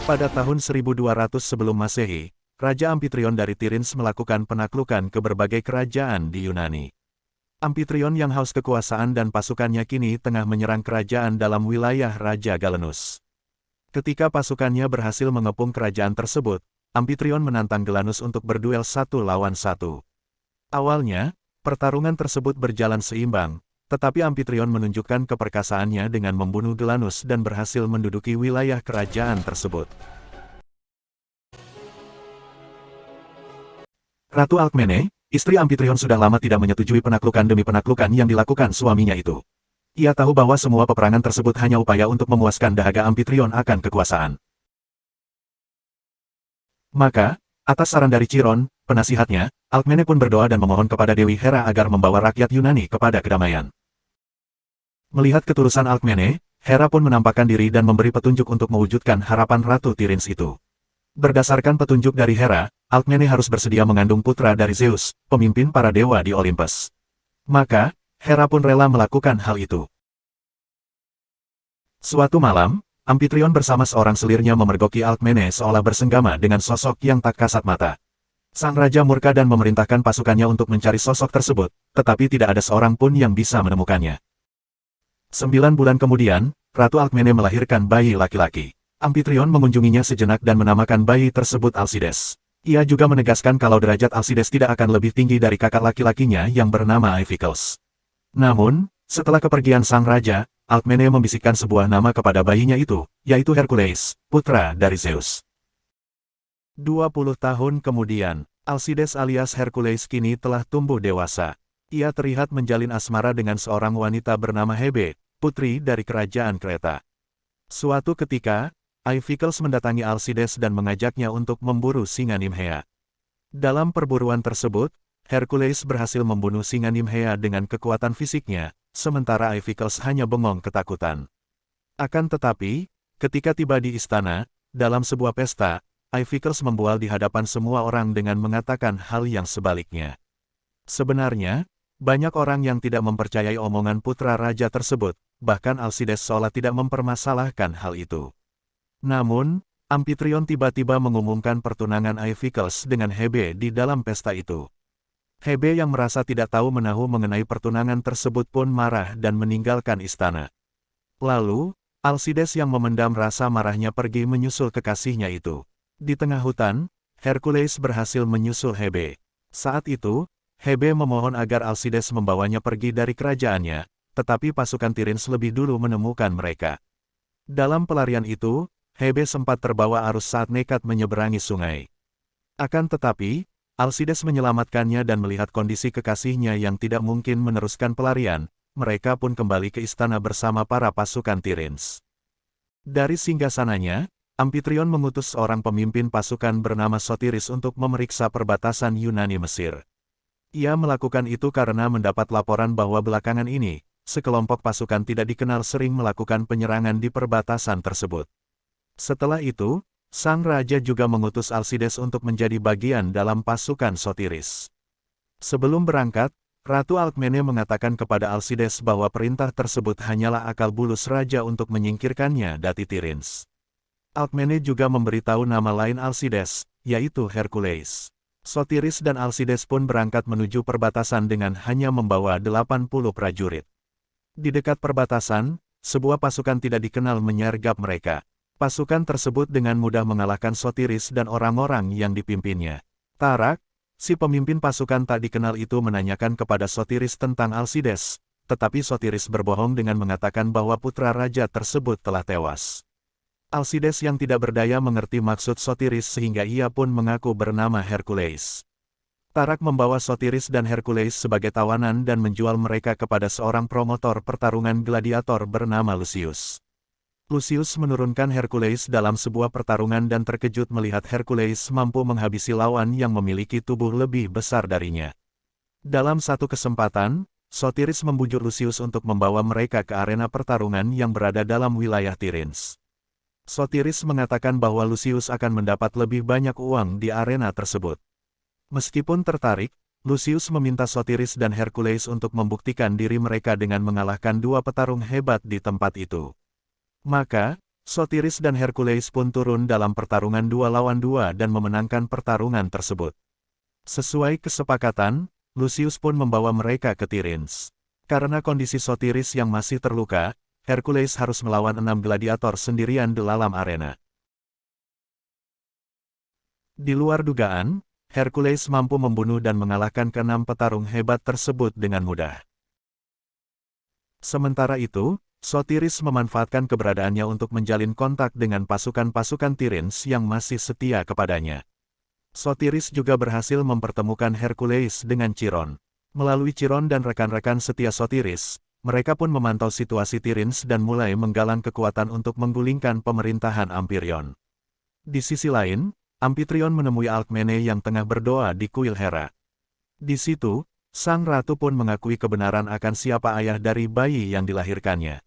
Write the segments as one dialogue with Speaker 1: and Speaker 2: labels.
Speaker 1: Pada tahun 1200 sebelum Masehi, Raja Amfitrion dari Tirins melakukan penaklukan ke berbagai kerajaan di Yunani. Amfitrion yang haus kekuasaan dan pasukannya kini tengah menyerang kerajaan dalam wilayah Raja Galenus. Ketika pasukannya berhasil mengepung kerajaan tersebut, Amfitrion menantang Galenus untuk berduel satu lawan satu. Awalnya, pertarungan tersebut berjalan seimbang, tetapi Amfitrion menunjukkan keperkasaannya dengan membunuh Galenus dan berhasil menduduki wilayah kerajaan tersebut. Ratu Alkmene, istri Amfitrion sudah lama tidak menyetujui penaklukan demi penaklukan yang dilakukan suaminya itu. Ia tahu bahwa semua peperangan tersebut hanya upaya untuk memuaskan dahaga Amfitrion akan kekuasaan. Maka, atas saran dari Chiron, penasihatnya, Alkmene pun berdoa dan memohon kepada Dewi Hera agar membawa rakyat Yunani kepada kedamaian. Melihat ketulusan Alkmene, Hera pun menampakkan diri dan memberi petunjuk untuk mewujudkan harapan Ratu Tirins itu. Berdasarkan petunjuk dari Hera, Alkmene harus bersedia mengandung putra dari Zeus, pemimpin para dewa di Olympus. Maka, Hera pun rela melakukan hal itu. Suatu malam, Amfitrion bersama seorang selirnya memergoki Alkmene seolah bersenggama dengan sosok yang tak kasat mata. Sang raja murka dan memerintahkan pasukannya untuk mencari sosok tersebut, tetapi tidak ada seorang pun yang bisa menemukannya. 9 bulan kemudian, Ratu Alkmene melahirkan bayi laki-laki. Amfitrion mengunjunginya sejenak dan menamakan bayi tersebut Alcides. Ia juga menegaskan kalau derajat Alcides tidak akan lebih tinggi dari kakak laki-lakinya yang bernama Iphicles. Namun, setelah kepergian sang raja, Alkmene membisikkan sebuah nama kepada bayinya itu, yaitu Hercules, putra dari Zeus. 20 tahun kemudian, Alcides alias Hercules kini telah tumbuh dewasa. Ia terlihat menjalin asmara dengan seorang wanita bernama Hebe, putri dari kerajaan Kreta. Suatu ketika, Iphicles mendatangi Alcides dan mengajaknya untuk memburu singa Nimhea. Dalam perburuan tersebut, Hercules berhasil membunuh singa Nimhea dengan kekuatan fisiknya, sementara Iphicles hanya bengong ketakutan. Akan tetapi, ketika tiba di istana, dalam sebuah pesta, Iphicles membual di hadapan semua orang dengan mengatakan hal yang sebaliknya. Sebenarnya, banyak orang yang tidak mempercayai omongan putra raja tersebut, bahkan Alcides seolah tidak mempermasalahkan hal itu. Namun, Amfitrion tiba-tiba mengumumkan pertunangan Iphicles dengan Hebe di dalam pesta itu. Hebe yang merasa tidak tahu menahu mengenai pertunangan tersebut pun marah dan meninggalkan istana. Lalu, Alcides yang memendam rasa marahnya pergi menyusul kekasihnya itu. Di tengah hutan, Hercules berhasil menyusul Hebe. Saat itu, Hebe memohon agar Alcides membawanya pergi dari kerajaannya, tetapi pasukan Tirins lebih dulu menemukan mereka. Dalam pelarian itu, Hebe sempat terbawa arus saat nekat menyeberangi sungai. Akan tetapi, Alcides menyelamatkannya dan melihat kondisi kekasihnya yang tidak mungkin meneruskan pelarian, mereka pun kembali ke istana bersama para pasukan Tirins. Dari singgasananya, Amfitrion mengutus seorang pemimpin pasukan bernama Sotiris untuk memeriksa perbatasan Yunani-Mesir. Ia melakukan itu karena mendapat laporan bahwa belakangan ini, sekelompok pasukan tidak dikenal sering melakukan penyerangan di perbatasan tersebut. Setelah itu, sang raja juga mengutus Alcides untuk menjadi bagian dalam pasukan Sotiris. Sebelum berangkat, Ratu Alkmene mengatakan kepada Alcides bahwa perintah tersebut hanyalah akal bulus raja untuk menyingkirkannya dari Tirins. Alkmene juga memberitahu nama lain Alcides, yaitu Hercules. Sotiris dan Alcides pun berangkat menuju perbatasan dengan hanya membawa 80 prajurit. Di dekat perbatasan, sebuah pasukan tidak dikenal menyergap mereka. Pasukan tersebut dengan mudah mengalahkan Sotiris dan orang-orang yang dipimpinnya. Tarak, si pemimpin pasukan tak dikenal itu menanyakan kepada Sotiris tentang Alcides, tetapi Sotiris berbohong dengan mengatakan bahwa putra raja tersebut telah tewas. Alcides yang tidak berdaya mengerti maksud Sotiris sehingga ia pun mengaku bernama Hercules. Tarak membawa Sotiris dan Hercules sebagai tawanan dan menjual mereka kepada seorang promotor pertarungan gladiator bernama Lucius. Lucius menurunkan Hercules dalam sebuah pertarungan dan terkejut melihat Hercules mampu menghabisi lawan yang memiliki tubuh lebih besar darinya. Dalam satu kesempatan, Sotiris membujuk Lucius untuk membawa mereka ke arena pertarungan yang berada dalam wilayah Tirins. Sotiris mengatakan bahwa Lucius akan mendapat lebih banyak uang di arena tersebut. Meskipun tertarik, Lucius meminta Sotiris dan Hercules untuk membuktikan diri mereka dengan mengalahkan dua petarung hebat di tempat itu. Maka, Sotiris dan Hercules pun turun dalam pertarungan 2 lawan 2 dan memenangkan pertarungan tersebut. Sesuai kesepakatan, Lucius pun membawa mereka ke Tiryns. Karena kondisi Sotiris yang masih terluka, Hercules harus melawan 6 gladiator sendirian di dalam arena. Di luar dugaan, Hercules mampu membunuh dan mengalahkan ke-6 petarung hebat tersebut dengan mudah. Sementara itu, Sotiris memanfaatkan keberadaannya untuk menjalin kontak dengan pasukan-pasukan Tiryns yang masih setia kepadanya. Sotiris juga berhasil mempertemukan Hercules dengan Chiron. Melalui Chiron dan rekan-rekan setia Sotiris, mereka pun memantau situasi Tiryns dan mulai menggalang kekuatan untuk menggulingkan pemerintahan Amphitryon. Di sisi lain, Amphitryon menemui Alkmene yang tengah berdoa di kuil Hera. Di situ, sang ratu pun mengakui kebenaran akan siapa ayah dari bayi yang dilahirkannya.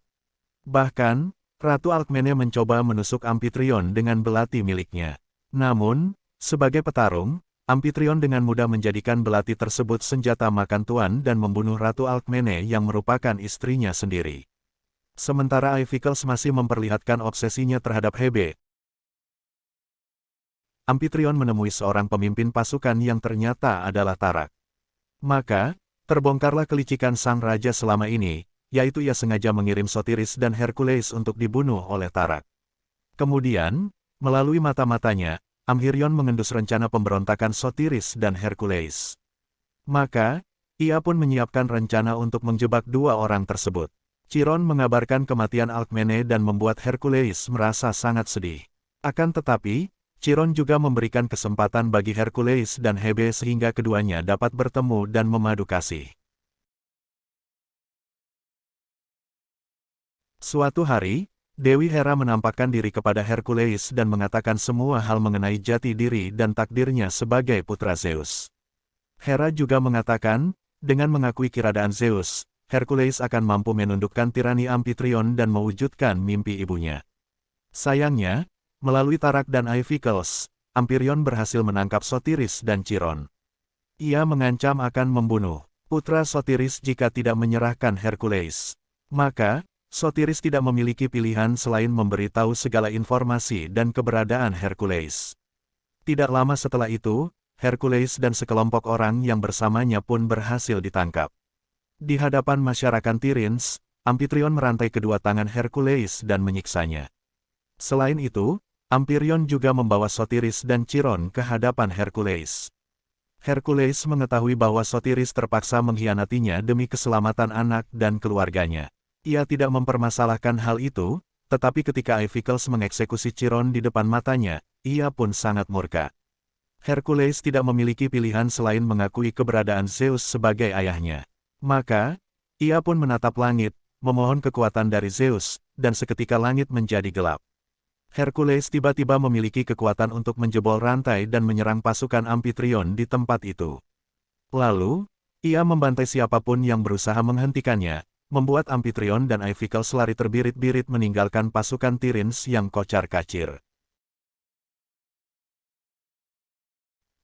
Speaker 1: Bahkan, Ratu Alkmene mencoba menusuk Amphitryon dengan belati miliknya. Namun, sebagai petarung, Amphitryon dengan mudah menjadikan belati tersebut senjata makan tuan dan membunuh Ratu Alkmene yang merupakan istrinya sendiri. Sementara Iphicles masih memperlihatkan obsesinya terhadap Hebe, Amphitryon menemui seorang pemimpin pasukan yang ternyata adalah Tarak. Maka, terbongkarlah kelicikan sang raja selama ini, yaitu ia sengaja mengirim Sotiris dan Hercules untuk dibunuh oleh Tarak. Kemudian, melalui mata-matanya, Amphitryon mengendus rencana pemberontakan Sotiris dan Hercules. Maka, ia pun menyiapkan rencana untuk menjebak 2 orang tersebut. Chiron mengabarkan kematian Alkmene dan membuat Hercules merasa sangat sedih. Akan tetapi, Chiron juga memberikan kesempatan bagi Hercules dan Hebe sehingga keduanya dapat bertemu dan memadu kasih. Suatu hari, Dewi Hera menampakkan diri kepada Hercules dan mengatakan semua hal mengenai jati diri dan takdirnya sebagai putra Zeus. Hera juga mengatakan, dengan mengakui keberadaan Zeus, Hercules akan mampu menundukkan tirani Amphitryon dan mewujudkan mimpi ibunya. Sayangnya, melalui Tarak dan Iphicles, Amphitryon berhasil menangkap Sotiris dan Chiron. Ia mengancam akan membunuh putra Sotiris jika tidak menyerahkan Hercules. Maka, Sotiris tidak memiliki pilihan selain memberitahu segala informasi dan keberadaan Hercules. Tidak lama setelah itu, Hercules dan sekelompok orang yang bersamanya pun berhasil ditangkap. Di hadapan masyarakat Tiryns, Amphitryon merantai kedua tangan Hercules dan menyiksanya. Selain itu, Amphitryon juga membawa Sotiris dan Chiron ke hadapan Hercules. Hercules mengetahui bahwa Sotiris terpaksa mengkhianatinya demi keselamatan anak dan keluarganya. Ia tidak mempermasalahkan hal itu, tetapi ketika Iphicles mengeksekusi Chiron di depan matanya, ia pun sangat murka. Hercules tidak memiliki pilihan selain mengakui keberadaan Zeus sebagai ayahnya. Maka, ia pun menatap langit, memohon kekuatan dari Zeus, dan seketika langit menjadi gelap. Hercules tiba-tiba memiliki kekuatan untuk menjebol rantai dan menyerang pasukan Amphitryon di tempat itu. Lalu, ia membantai siapapun yang berusaha menghentikannya, membuat Amphitryon dan Iphicles lari terbirit-birit meninggalkan pasukan Tiryns yang kocar-kacir.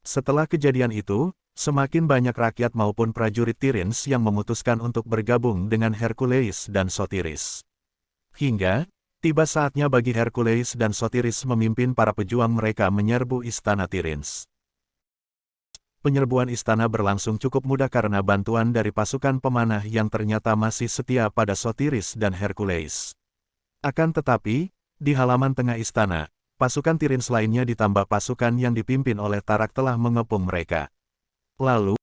Speaker 1: Setelah kejadian itu, semakin banyak rakyat maupun prajurit Tiryns yang memutuskan untuk bergabung dengan Hercules dan Sotiris. Hingga, tiba saatnya bagi Hercules dan Sotiris memimpin para pejuang mereka menyerbu istana Tiryns. Penyerbuan istana berlangsung cukup mudah karena bantuan dari pasukan pemanah yang ternyata masih setia pada Sotiris dan Hercules. Akan tetapi, di halaman tengah istana, pasukan Tiryns lainnya ditambah pasukan yang dipimpin oleh Tarak telah mengepung mereka. Lalu,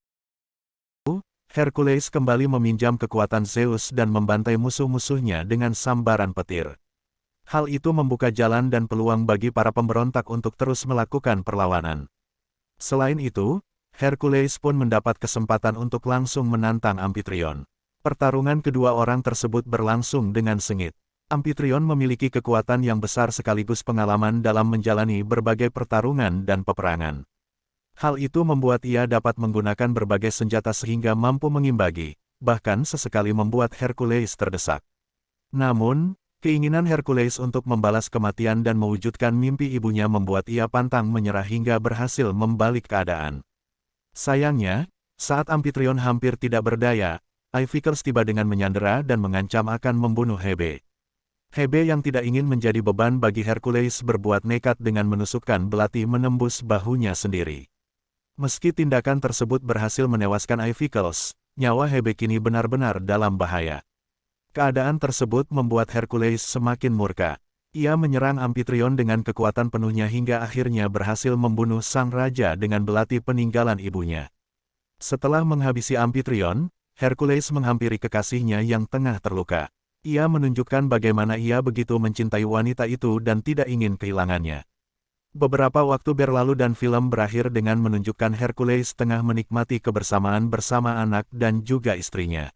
Speaker 1: Hercules kembali meminjam kekuatan Zeus dan membantai musuh-musuhnya dengan sambaran petir. Hal itu membuka jalan dan peluang bagi para pemberontak untuk terus melakukan perlawanan. Selain itu, Hercules pun mendapat kesempatan untuk langsung menantang Amphitryon. Pertarungan kedua orang tersebut berlangsung dengan sengit. Amphitryon memiliki kekuatan yang besar sekaligus pengalaman dalam menjalani berbagai pertarungan dan peperangan. Hal itu membuat ia dapat menggunakan berbagai senjata sehingga mampu mengimbangi, bahkan sesekali membuat Hercules terdesak. Namun, keinginan Hercules untuk membalas kematian dan mewujudkan mimpi ibunya membuat ia pantang menyerah hingga berhasil membalik keadaan. Sayangnya, saat Amphitryon hampir tidak berdaya, Iphicles tiba dengan menyandera dan mengancam akan membunuh Hebe. Hebe yang tidak ingin menjadi beban bagi Hercules berbuat nekat dengan menusukkan belati menembus bahunya sendiri. Meski tindakan tersebut berhasil menewaskan Iphicles, nyawa Hebe kini benar-benar dalam bahaya. Keadaan tersebut membuat Hercules semakin murka. Ia menyerang Amphitryon dengan kekuatan penuhnya hingga akhirnya berhasil membunuh sang raja dengan belati peninggalan ibunya. Setelah menghabisi Amphitryon, Hercules menghampiri kekasihnya yang tengah terluka. Ia menunjukkan bagaimana ia begitu mencintai wanita itu dan tidak ingin kehilangannya. Beberapa waktu berlalu dan film berakhir dengan menunjukkan Hercules tengah menikmati kebersamaan bersama anak dan juga istrinya.